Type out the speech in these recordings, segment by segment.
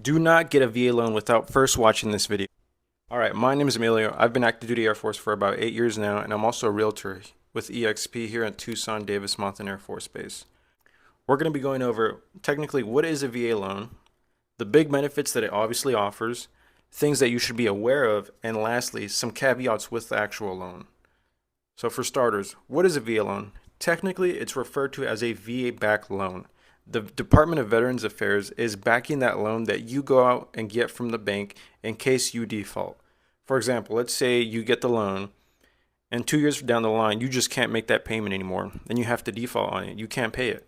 Do not get a VA loan without first watching this video. Alright, my name is Emilio. I've been active duty Air Force for about 8 years now, and I'm also a realtor with EXP here at Tucson Davis-Monthan Air Force Base. We're going to be going over, technically, what is a VA loan, the big benefits that it obviously offers, things that you should be aware of, and lastly, some caveats with the actual loan. So for starters, what is a VA loan? Technically, it's referred to as a VA-backed loan. The Department of Veterans Affairs is backing that loan that you go out and get from the bank in case you default. For example, let's say you get the loan and 2 years down the line, you just can't make that payment anymore and you have to default on it. You can't pay it.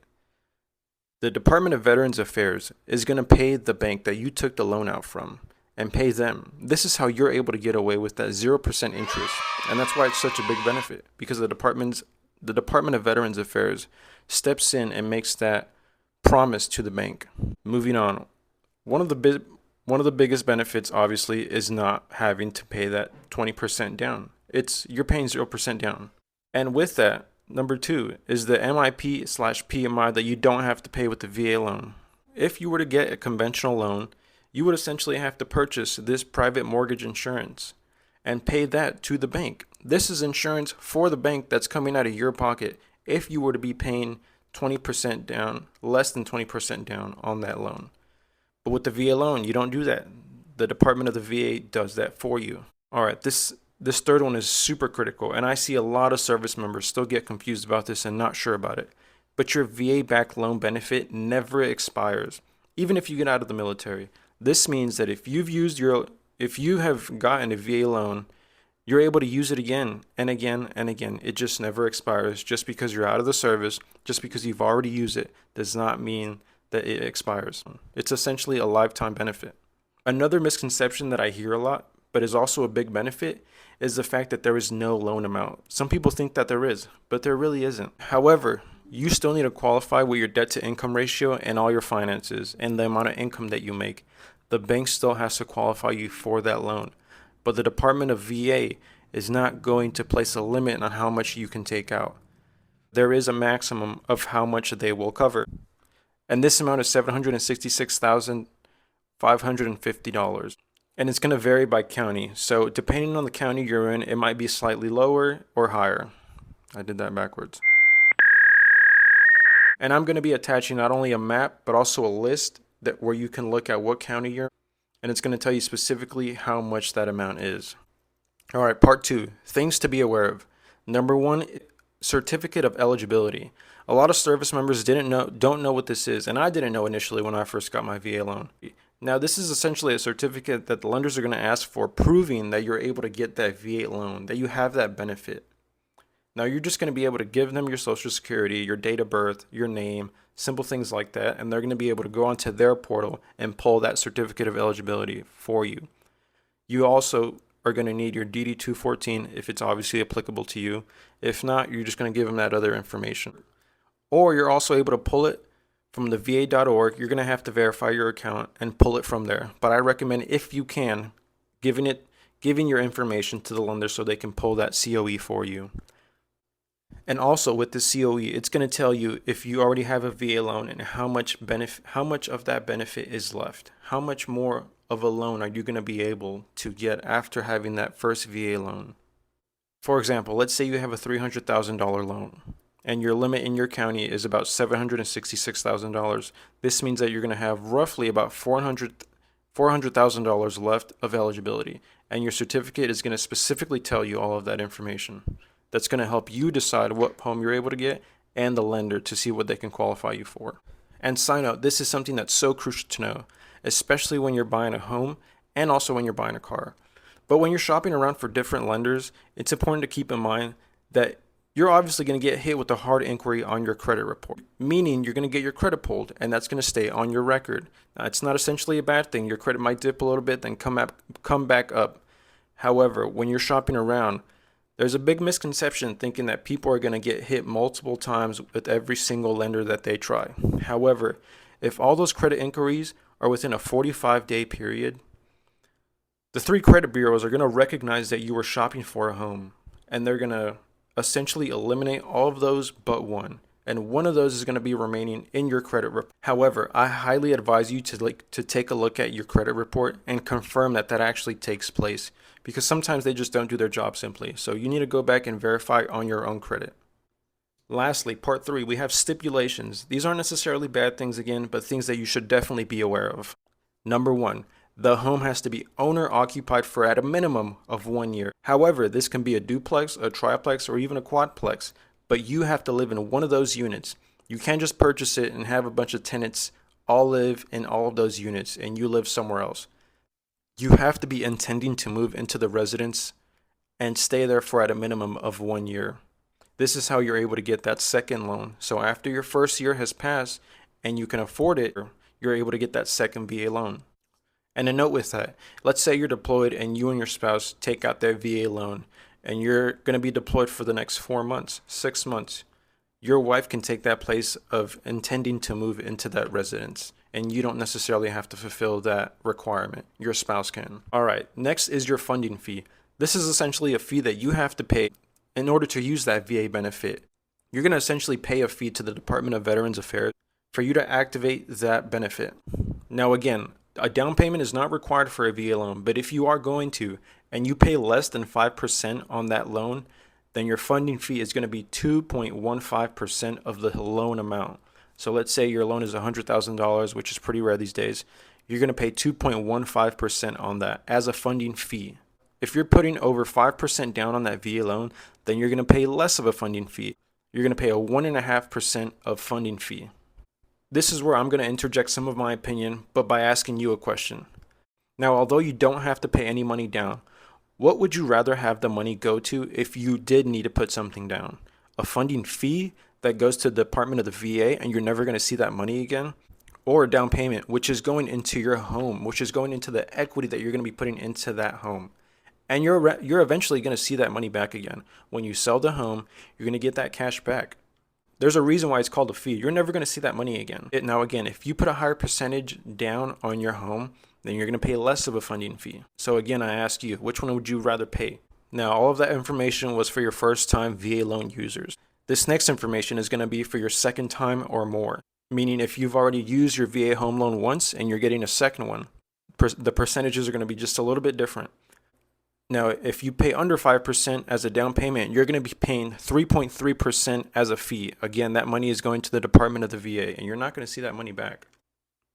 The Department of Veterans Affairs is going to pay the bank that you took the loan out from and pay them. This is how you're able to get away with that 0% interest. And that's why it's such a big benefit, because the Department of Veterans Affairs steps in and makes that promise to the bank. Moving on, one of the biggest benefits obviously is not having to pay that 20% down. You're paying 0% down. And with that, number two is the MIP/PMI that you don't have to pay with the VA loan. If you were to get a conventional loan, you would essentially have to purchase this private mortgage insurance and pay that to the bank. This is insurance for the bank that's coming out of your pocket if you were to be paying 20% down, less than 20% down on that loan. But with the VA loan, you don't do that. The Department of the VA does that for you. All right, this third one is super critical, and I see a lot of service members still get confused about this and not sure about it. But your VA-backed loan benefit never expires, even if you get out of the military. This means that if you have gotten a VA loan, you're able to use it again and again and again. It just never expires. Just because you're out of the service, just because you've already used it, does not mean that it expires. It's essentially a lifetime benefit. Another misconception that I hear a lot, but is also a big benefit, is the fact that there is no loan amount. Some people think that there is, but there really isn't. However, you still need to qualify with your debt to income ratio and all your finances and the amount of income that you make. The bank still has to qualify you for that loan. But the Department of VA is not going to place a limit on how much you can take out. There is a maximum of how much they will cover. And this amount is $766,550. And it's going to vary by county. So depending on the county you're in, it might be slightly lower or higher. I did that backwards. And I'm going to be attaching not only a map, but also a list where you can look at what county you're in. And it's going to tell you specifically how much that amount is. All right, part two, things to be aware of. Number one, certificate of eligibility. A lot of service members don't know what this is, and I didn't know initially when I first got my VA loan. Now, this is essentially a certificate that the lenders are going to ask for, proving that you're able to get that VA loan, that you have that benefit. Now, you're just going to be able to give them your social security, your date of birth, your name, simple things like that, and they're going to be able to go onto their portal and pull that certificate of eligibility for you. You also are going to need your DD-214 if it's obviously applicable to you. If not, you're just going to give them that other information. Or you're also able to pull it from the va.org. You're going to have to verify your account and pull it from there. But I recommend, if you can, giving your information to the lender so they can pull that COE for you. And also with the COE, it's going to tell you if you already have a VA loan and how much of that benefit is left. How much more of a loan are you going to be able to get after having that first VA loan? For example, let's say you have a $300,000 loan and your limit in your county is about $766,000. This means that you're going to have roughly about $400,000 left of eligibility, and your certificate is going to specifically tell you all of that information. That's going to help you decide what home you're able to get and the lender to see what they can qualify you for. And sign out, this is something that's so crucial to know, especially when you're buying a home and also when you're buying a car. But when you're shopping around for different lenders, it's important to keep in mind that you're obviously going to get hit with a hard inquiry on your credit report, meaning you're going to get your credit pulled, and that's going to stay on your record. Now, it's not essentially a bad thing. Your credit might dip a little bit, then come back up. However, when you're shopping around, there's a big misconception thinking that people are going to get hit multiple times with every single lender that they try. However, if all those credit inquiries are within a 45-day period, the 3 credit bureaus are going to recognize that you were shopping for a home, and they're going to essentially eliminate all of those but one. and one of those is going to be remaining in your credit report. However, I highly advise you to take a look at your credit report and confirm that that actually takes place, because sometimes they just don't do their job simply. So you need to go back and verify on your own credit. Lastly, part 3, we have stipulations. These aren't necessarily bad things again, but things that you should definitely be aware of. Number 1, the home has to be owner occupied for at a minimum of 1 year. However, this can be a duplex, a triplex, or even a quadplex, but you have to live in one of those units. You can't just purchase it and have a bunch of tenants all live in all of those units and you live somewhere else. You have to be intending to move into the residence and stay there for at a minimum of 1 year. This is how you're able to get that second loan. So after your first year has passed and you can afford it, you're able to get that second VA loan. And a note with that, let's say you're deployed and you and your spouse take out that VA loan and you're going to be deployed for the next 4 months, 6 months. Your wife can take that place of intending to move into that residence, and you don't necessarily have to fulfill that requirement. Your spouse can. All right, next is your funding fee. This is essentially a fee that you have to pay in order to use that VA benefit. You're going to essentially pay a fee to the Department of Veterans Affairs for you to activate that benefit. Now again, a down payment is not required for a VA loan, but if you are going to, and you pay less than 5% on that loan, then your funding fee is going to be 2.15% of the loan amount. So let's say your loan is $100,000, which is pretty rare these days. You're going to pay 2.15% on that as a funding fee. If you're putting over 5% down on that VA loan, then you're going to pay less of a funding fee. You're going to pay a 1.5% of funding fee. This is where I'm going to interject some of my opinion, but by asking you a question. Now, although you don't have to pay any money down, what would you rather have the money go to if you did need to put something down? A funding fee that goes to the Department of the VA and you're never going to see that money again? Or a down payment, which is going into your home, which is going into the equity that you're going to be putting into that home? And you're eventually going to see that money back again. When you sell the home, you're going to get that cash back. There's a reason why it's called a fee. You're never going to see that money again. Now again, if you put a higher percentage down on your home, then you're going to pay less of a funding fee. So again, I ask you, which one would you rather pay? Now, all of that information was for your first time VA loan users. This next information is going to be for your second time or more, meaning if you've already used your VA home loan once and you're getting a second one, the percentages are going to be just a little bit different. Now, if you pay under 5% as a down payment, you're going to be paying 3.3% as a fee. Again, that money is going to the Department of the VA, and you're not going to see that money back.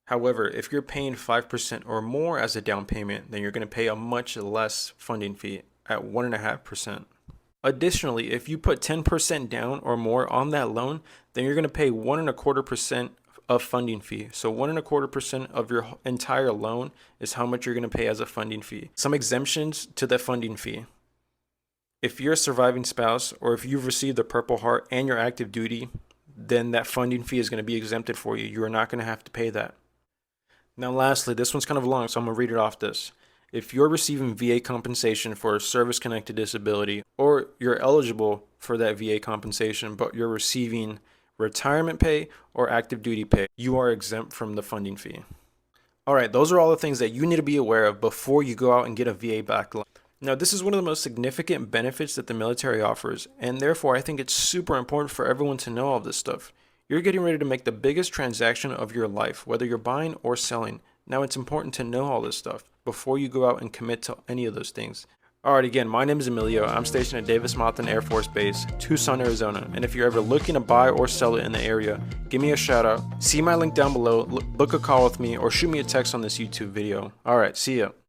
However, if you're paying 5% or more as a down payment, then you're going to pay a much less funding fee at 1.5%. Additionally, if you put 10% down or more on that loan, then you're going to pay 1.25% of funding fee. So 1.25% of your entire loan is how much you're going to pay as a funding fee. Some exemptions to the funding fee. If you're a surviving spouse, or if you've received the Purple Heart and you're active duty, then that funding fee is going to be exempted for you. You are not going to have to pay that. Now lastly, this one's kind of long, so I'm going to read it off this. If you're receiving VA compensation for a service-connected disability, or you're eligible for that VA compensation, but you're receiving retirement pay or active duty pay, you are exempt from the funding fee. All right, those are all the things that you need to be aware of before you go out and get a VA backed loan. Now, this is one of the most significant benefits that the military offers, and therefore I think it's super important for everyone to know all this stuff. You're getting ready to make the biggest transaction of your life, whether you're buying or selling. Now, it's important to know all this stuff before you go out and commit to any of those things. Alright, again, my name is Emilio. I'm stationed at Davis-Monthan Air Force Base, Tucson, Arizona. And if you're ever looking to buy or sell it in the area, give me a shout out. See my link down below, book a call with me, or shoot me a text on this YouTube video. Alright, see ya.